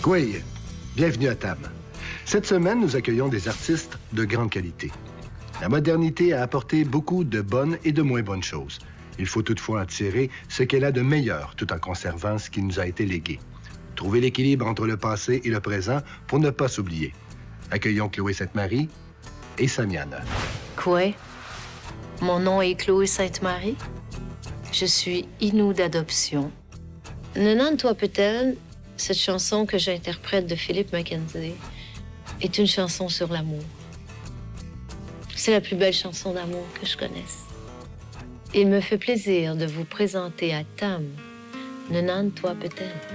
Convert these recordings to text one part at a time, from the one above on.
Kwei, bienvenue à TAM. Cette semaine, nous accueillons des artistes de grande qualité. La modernité a apporté beaucoup de bonnes et de moins bonnes choses. Il faut toutefois en tirer ce qu'elle a de meilleur tout en conservant ce qui nous a été légué. Trouver l'équilibre entre le passé et le présent pour ne pas s'oublier. Accueillons Chloé Sainte-Marie et Samiana. Kwei, mon nom est Chloé Sainte-Marie. Je suis Innu d'adoption. Nenane-toi peut-être, cette chanson que j'interprète de Philip Mackenzie est une chanson sur l'amour. C'est la plus belle chanson d'amour que je connaisse. Il me fait plaisir de vous présenter à TAM, Nenane-toi peut-être.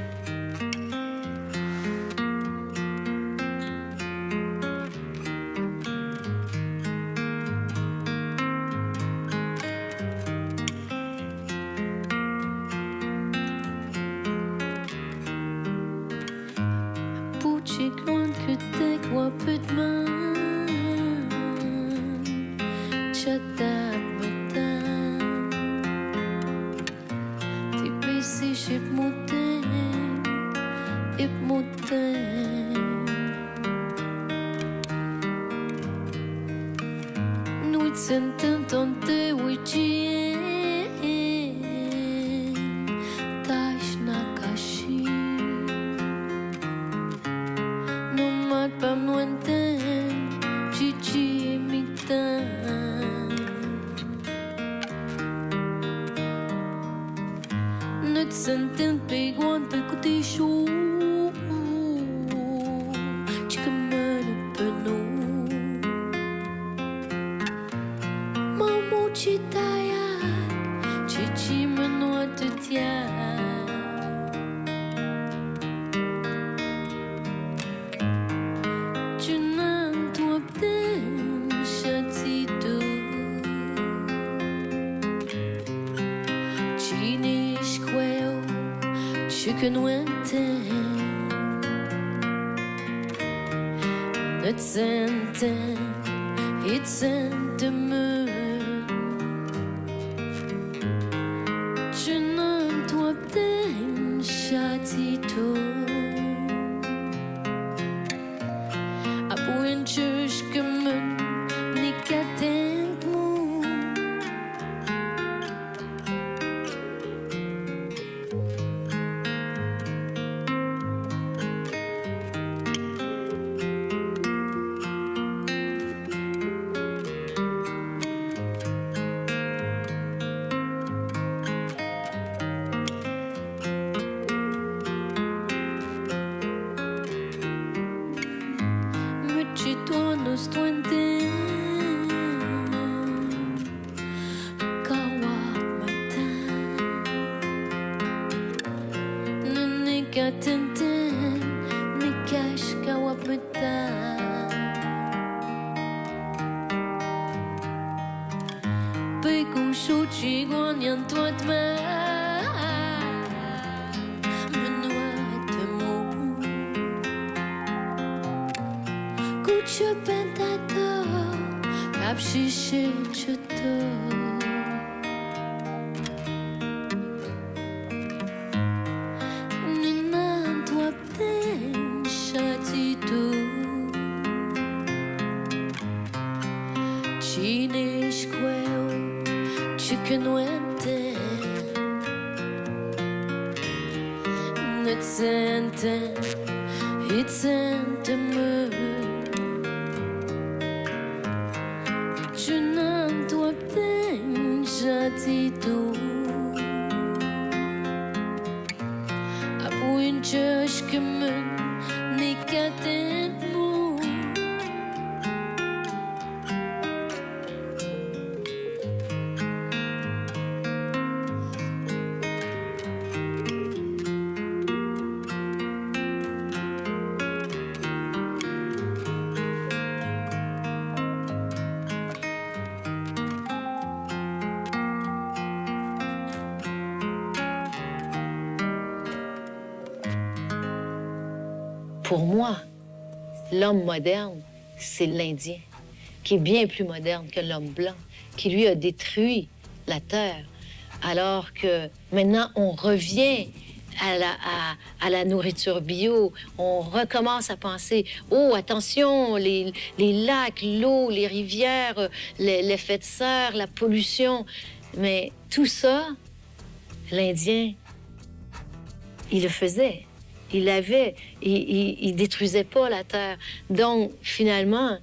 Pour moi, l'homme moderne, c'est l'Indien, qui est bien plus moderne que l'homme blanc, qui lui a détruit la terre, alors que maintenant on revient à la nourriture bio. On recommence à penser, oh, attention, les lacs, l'eau, les rivières, l'effet de serre, la pollution. Mais tout ça, l'Indien, il le faisait. Il détruisait pas la terre. Donc, finalement,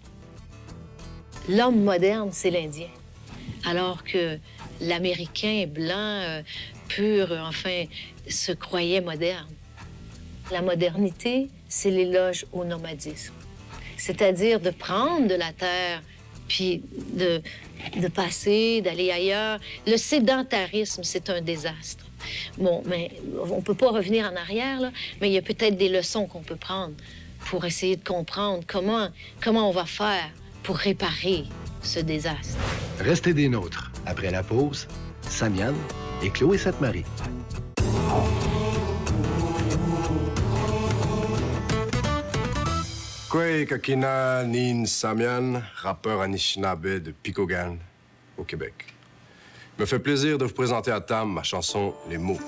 l'homme moderne, c'est l'Indien. Alors que l'Américain blanc, pur, enfin, se croyait moderne. La modernité, c'est l'éloge au nomadisme. C'est-à-dire de prendre de la terre, puis de passer, d'aller ailleurs. Le sédentarisme, c'est un désastre. Bon, mais on ne peut pas revenir en arrière, là, mais il y a peut-être des leçons qu'on peut prendre pour essayer de comprendre comment on va faire pour réparer ce désastre. Restez des nôtres. Après la pause, Samian et Chloé Sainte-Marie. Kwei Kakina Nin Samian, rappeur Anishinaabe de Picogan, au Québec. Il me fait plaisir de vous présenter à Tam ma chanson Les mots.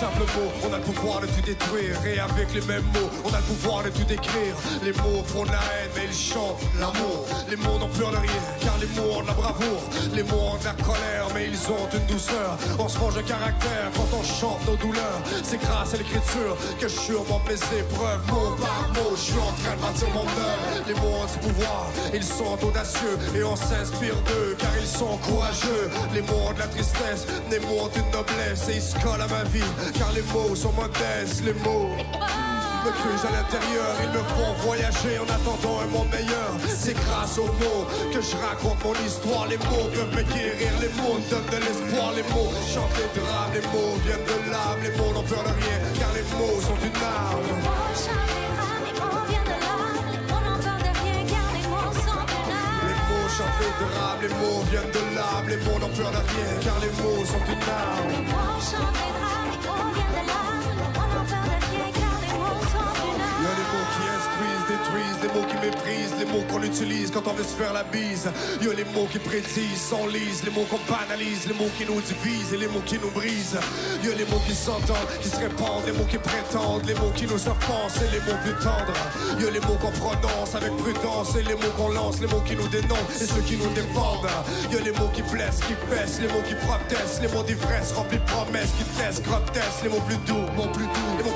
Simple mot, on a le pouvoir de tout détruire. Et avec les mêmes mots, on a le pouvoir de tout décrire. Les mots font de la haine, mais ils chantent l'amour. Les mots n'ont peur de rien, car les mots ont de la bravoure. Les mots ont de la colère, mais ils ont une douceur. On se forge de caractère quand on chante nos douleurs. C'est grâce à l'écriture que je surmonte mes épreuves. Mot par mot, je suis en train de bâtir mon œuvre. Les mots ont du pouvoir, ils sont audacieux. Et on s'inspire d'eux, car ils sont courageux. Les mots ont de la tristesse, les mots ont une noblesse. Et ils se collent à ma vie, car les mots sont modestes, les mots me crusent à l'intérieur, ils me font voyager en attendant un monde meilleur. C'est grâce aux mots que je raconte mon histoire. Les mots peuvent me guérir, les mots me donnent de l'espoir. Les mots chantent les drames, les mots viennent de l'âme. Les mots n'ont peur de rien, car les mots sont une arme. Les mots chantent les drames, les mots viennent de l'âme. Les mots n'ont peur de rien, car les mots sont une arme. Les mots chantent les drames, les mots viennent de l'âme. Les mots n'ont peur de rien, car les mots sont une arme. Les mots chantent les drames, les mots viennent de l'âme. Les mots n'ont peur de rien, car les mots sont une arme. Il y a les mots qui instruisent, détruisent, les mots qui méprisent, les mots qu'on utilise quand on veut se faire la bise. Il y a les mots qui prédisent, s'enlisent, les mots qu'on banalise, les mots qui nous divisent et les mots qui nous brisent. Il y a les mots qui s'entendent, qui se répandent, les mots qui prétendent, les mots qui nous offensent et les mots plus tendres. Il y a les mots qu'on prononce avec prudence et les mots qu'on lance, les mots qui nous dénoncent et ceux qui nous défendent. Il y a les mots qui blessent, qui fessent, les mots qui protestent, les mots d'ivresse remplis de promesses qui testent, grotesques, les mots plus doux, les mots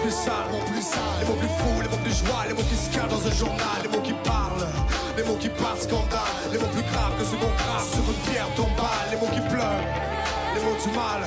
plus sales, les mots plus fous, les mots plus joie, les mots qui se cachent dans un journal, les mots qui parlent, les mots qui passent scandale, les mots plus graves que ceux qu'on grave sur une pierre tombale, les mots qui pleurent, les mots du mal,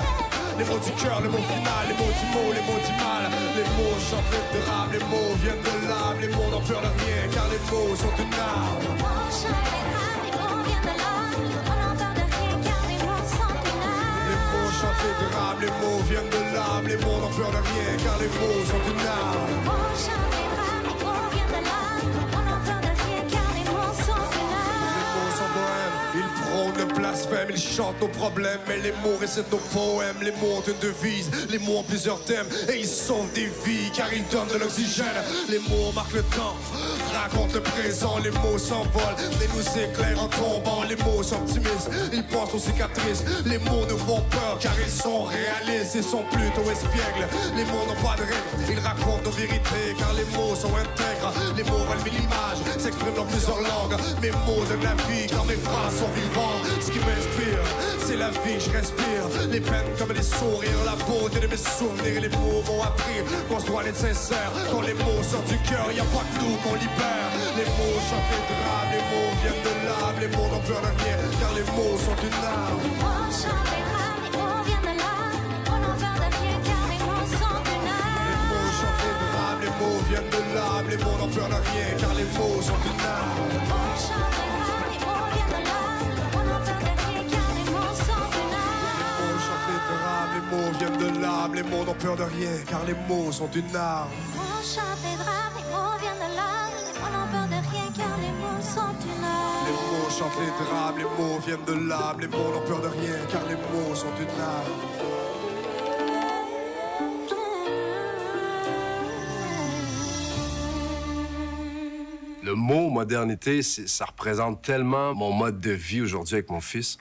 les mots du cœur, le mot final, les mots du mot, les mots du mal, les mots chantent les drames, les mots viennent de l'âme, les mots n'ont peur de rien, car les mots sont une arme. Les mots chantent les drames, les mots viennent de l'âme. Les mots n'ont peur de rien, car les mots sont une arme. Les mots chantent les drames, les mots viennent de l'âme, les mots n'ont peur de rien, car les mots sont une arme. Les mots chantent les drames, les mots viennent de l'âme. Les mots n'ont peur de rien, car les mots sont une arme. Les mots sont bohèmes, ils prônent le blasphème, ils chantent nos problèmes, mais les mots récitent nos poèmes, les mots ont une devise, les mots ont plusieurs thèmes, et ils sauvent des vies, car ils donnent de l'oxygène. Les mots marquent le temps, racontent le présent, les mots s'envolent, et nous éclairent en tombant, les mots sont optimistes, ils pensent aux cicatrices, les mots nous font peur, car ils sont réalistes, ils sont plutôt espiègles, les mots n'ont pas de règles, ils racontent nos vérités, car les mots sont intègres, les mots relèvent l'image, s'expriment dans plusieurs langues, mes mots donnent la vie, car mes phrases sont vivantes, ce qui m'inspire, c'est la vie que je respire, les peines comme les sourires, la beauté de mes souvenirs, et les mots m'ont appris qu'on se doit être sincère, quand les mots sortent du cœur, y a pas que nous qu'on libère, les mots chantent les drames, les mots viennent de l'âme, les mots n'ont peur de rien, car les mots sont une arme. Les mots chantent les drames, les mots viennent de l'âme. Les mots n'ont peur de rien, car les mots sont une arme. Les mots chantent les drames, les mots viennent de l'âme, les mots n'ont peur de rien, car les mots sont une arme. Les mots chantent les drames, les mots viennent de l'âme. Les mots n'ont peur de rien, car les mots sont une arme. Les mots chantent les drames, les mots viennent de l'âme, les mots n'ont peur de rien, car les mots sont une arme. Les mots chantent les drames, les mots viennent de l'âme. Les mots n'ont peur de rien, car les mots sont une arme. Les mots chante les drames, les mots viennent de l'âme, les mots n'ont peur de rien, car les mots sont une âme. Le mot modernité, ça représente tellement mon mode de vie aujourd'hui avec mon fils.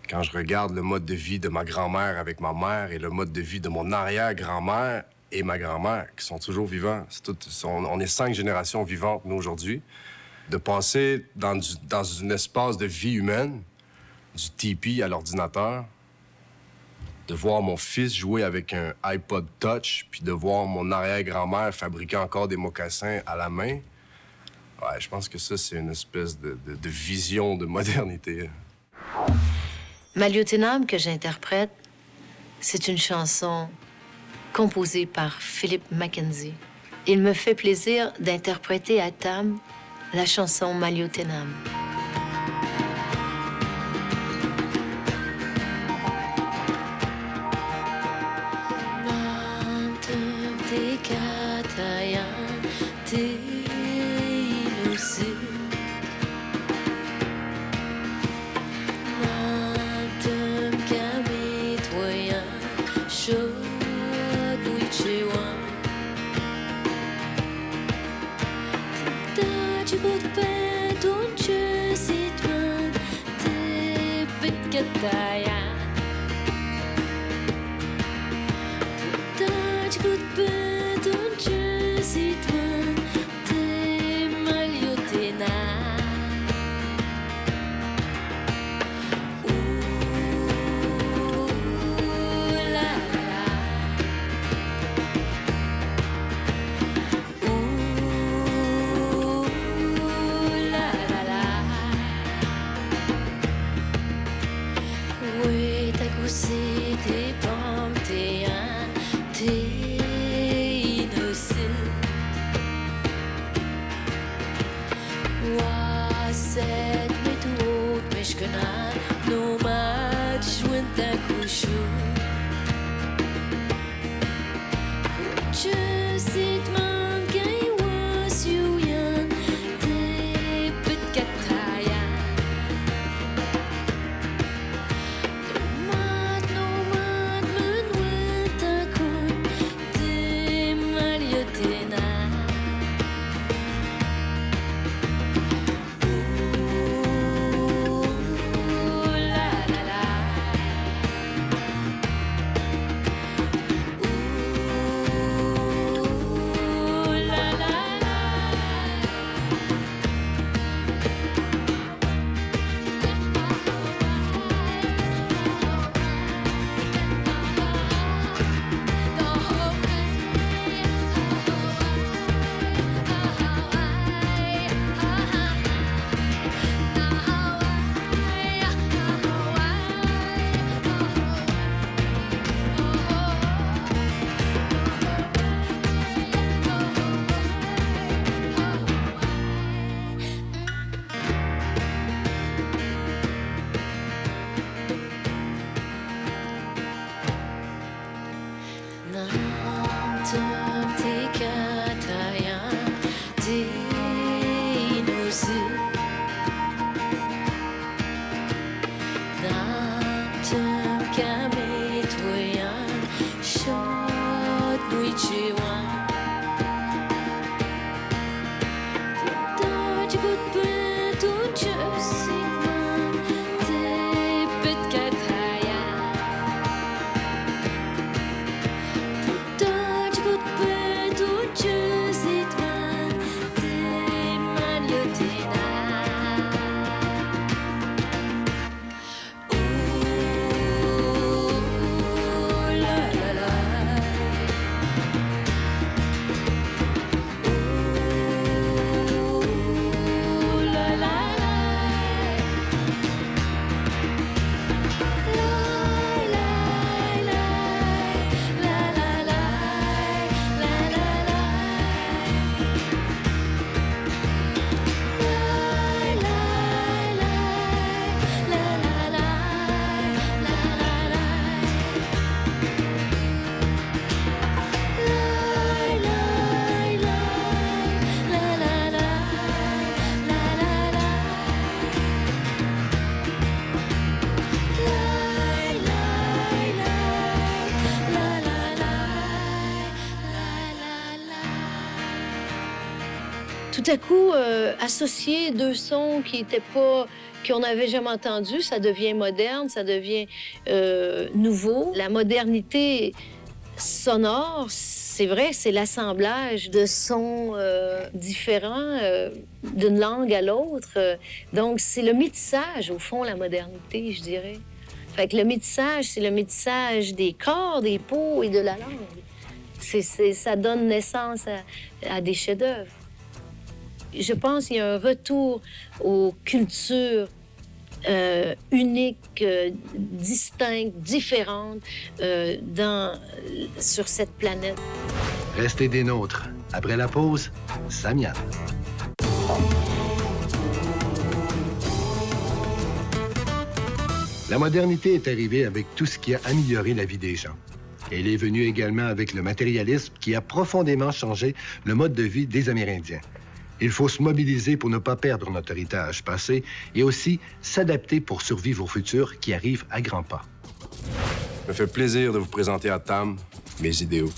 Quand je regarde le mode de vie de ma grand-mère avec ma mère et le mode de vie de mon arrière-grand-mère et ma grand-mère, qui sont toujours vivants. On est 5 générations vivantes, nous, aujourd'hui. De passer dans un espace de vie humaine, du tipi à l'ordinateur, de voir mon fils jouer avec un iPod Touch, puis de voir mon arrière-grand-mère fabriquer encore des mocassins à la main, ouais, je pense que ça, c'est une espèce de vision de modernité. Maliotenam que j'interprète, c'est une chanson composée par Philip Mackenzie. Il me fait plaisir d'interpréter à Tam la chanson Maliotenam. Oui. tout à coup, associer deux sons qu'on n'avait jamais entendus, ça devient moderne, ça devient nouveau. La modernité sonore, c'est vrai, c'est l'assemblage de sons différents d'une langue à l'autre. Donc, c'est le métissage, au fond, la modernité, je dirais. Fait que le métissage, c'est le métissage des corps, des peaux et de la langue. Ça donne naissance à des chefs-d'œuvre. Je pense qu'il y a un retour aux cultures uniques, distinctes, différentes sur cette planète. Restez des nôtres. Après la pause, Samian. La modernité est arrivée avec tout ce qui a amélioré la vie des gens. Elle est venue également avec le matérialisme qui a profondément changé le mode de vie des Amérindiens. Il faut se mobiliser pour ne pas perdre notre héritage passé et aussi s'adapter pour survivre au futur qui arrive à grands pas. Ça me fait plaisir de vous présenter à Tam mes idéaux.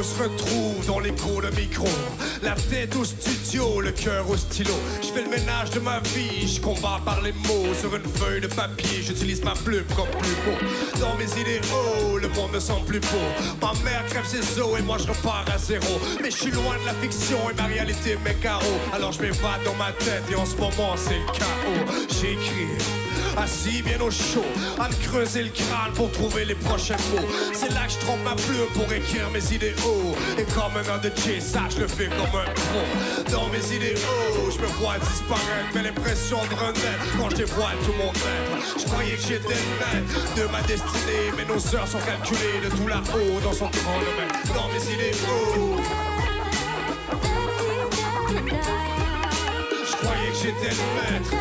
Se retrouve dans l'écho, le micro, la tête au studio, le cœur au stylo. Je fais le ménage de ma vie, je combats par les mots sur une feuille de papier. J'utilise ma plume comme plus beau. Dans mes idéaux, le monde me semble plus beau. Ma mère crève ses os et moi je repars à zéro. Mais je suis loin de la fiction et ma réalité mes chaos. Alors je m'évade dans ma tête et en ce moment c'est le chaos. J'écris assis bien au chaud, à me creuser le crâne pour trouver les prochains mots. C'est là que je trempe ma plume pour écrire mes idéaux. Et comme un gars de J, ça je le fais comme un pro. Dans mes idéaux, je me vois disparaître, mais l'impression de renaître quand je dévoile tout mon être. Je croyais que j'étais le maître de ma destinée, mais nos heures sont calculées de tout là-haut dans son chronomètre. Dans mes idéaux, je croyais que j'étais le maître.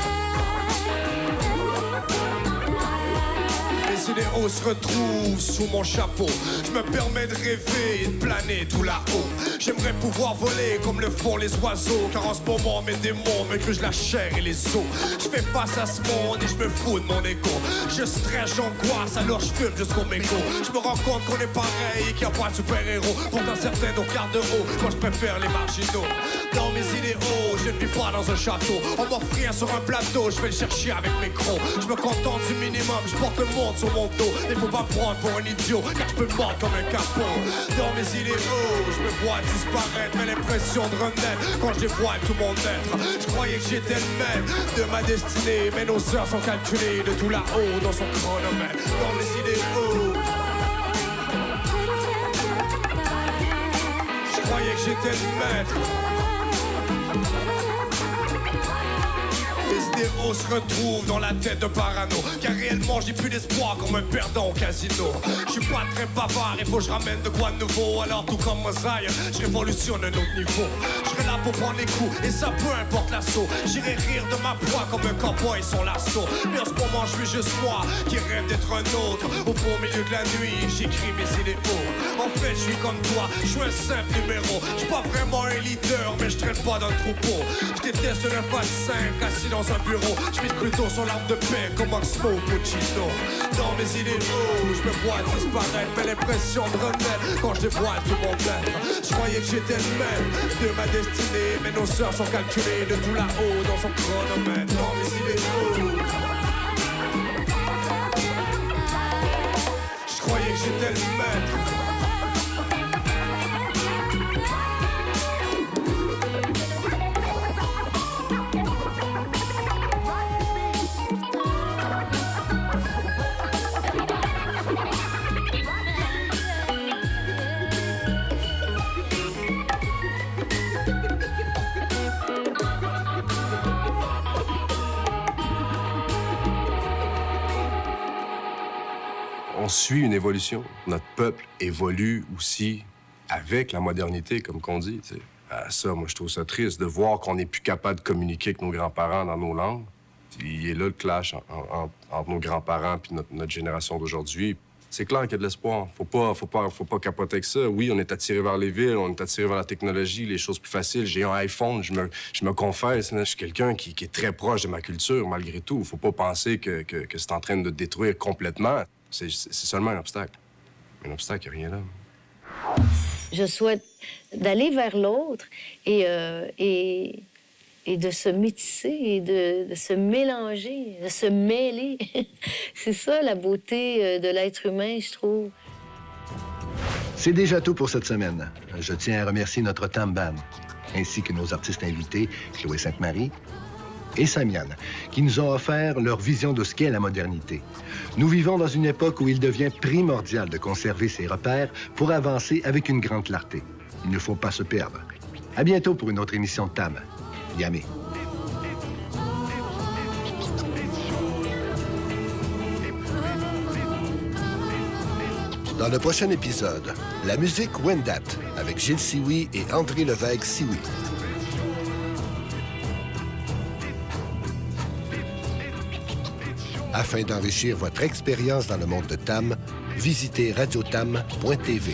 Les idéaux se retrouvent sous mon chapeau. Je me permets de rêver et de planer tout là-haut. J'aimerais pouvoir voler comme le font les oiseaux, car en ce moment mes démons me grugent la chair et les os. Je fais face à ce monde et je me fous de mon égo. Je stresse, j'angoisse, alors je fume jusqu'au mégot. Je me rends compte qu'on est pareil et qu'il n'y a pas de super-héros. Pourtant certains nous regardent de haut, moi je préfère les marginaux. Dans mes idéaux, je ne vis pas dans un château. On m'offre rien sur un plateau, je vais le chercher avec mes crocs. Je me contente du minimum, je porte le monde sur mon dos. Il faut pas me prendre pour un idiot, car je peux me mordre comme un capot. Dans mes idéaux, je me vois disparaître, mais l'impression de renaître quand je dévoile tout mon être. Je croyais que j'étais le maître de ma destinée, mais nos heures sont calculées de tout là-haut dans son chronomètre. Dans mes idéaux, je croyais que j'étais le maître. Les idéaux se retrouvent dans la tête de parano, car réellement j'ai plus d'espoir comme un perdant au casino. Je suis pas très bavard, il faut que je ramène de quoi de nouveau. Alors tout comme Mosaï, je révolutionne un autre niveau. Je serai là pour prendre les coups, et ça peu importe l'assaut. J'irai rire de ma proie comme un cowboy son lasso. Mais en ce moment je suis juste moi, qui rêve d'être un autre. Au beau milieu de la nuit, j'écris mes idéaux. En fait je suis comme toi, je suis un simple numéro. Je suis pas vraiment un leader, mais je traîne pas dans le troupeau. Je déteste le 9 à 5, assis dans un bureau. Je mise plutôt sur l'arme de paix comme Oxmo Puccino. Dans mes idéaux, je me vois disparaître, mais l'impression de renaître quand je dévoile tout mon être. Je croyais que j'étais le maître de ma destinée, mais nos heures sont calculées de tout là-haut dans son chronomètre. Dans mes idéaux, je croyais que j'étais le maître. On suit une évolution. Notre peuple évolue aussi avec la modernité, comme qu'on dit. T'sais. Ça, moi, je trouve ça triste de voir qu'on n'est plus capable de communiquer avec nos grands-parents dans nos langues. Il est là le clash entre nos grands-parents et notre génération d'aujourd'hui. C'est clair qu'il y a de l'espoir. Faut pas capoter avec ça. Oui, on est attiré vers les villes, on est attiré vers la technologie, les choses plus faciles. J'ai un iPhone, je me confesse. Je suis quelqu'un qui est très proche de ma culture, malgré tout. Faut pas penser que c'est en train de détruire complètement. C'est seulement un obstacle. Un obstacle, il n'y a rien là. Je souhaite d'aller vers l'autre et de se métisser, et de se mélanger, de se mêler. C'est ça la beauté de l'être humain, je trouve. C'est déjà tout pour cette semaine. Je tiens à remercier notre Tam Band, ainsi que nos artistes invités, Chloé Sainte-Marie et Samian, qui nous ont offert leur vision de ce qu'est la modernité. Nous vivons dans une époque où il devient primordial de conserver ses repères pour avancer avec une grande clarté. Il ne faut pas se perdre. À bientôt pour une autre émission de Tam. Yamé. Dans le prochain épisode, la musique Wendat avec Gilles Sioui et André Levesque-Sioui. Afin d'enrichir votre expérience dans le monde de Tam, visitez radiotam.tv.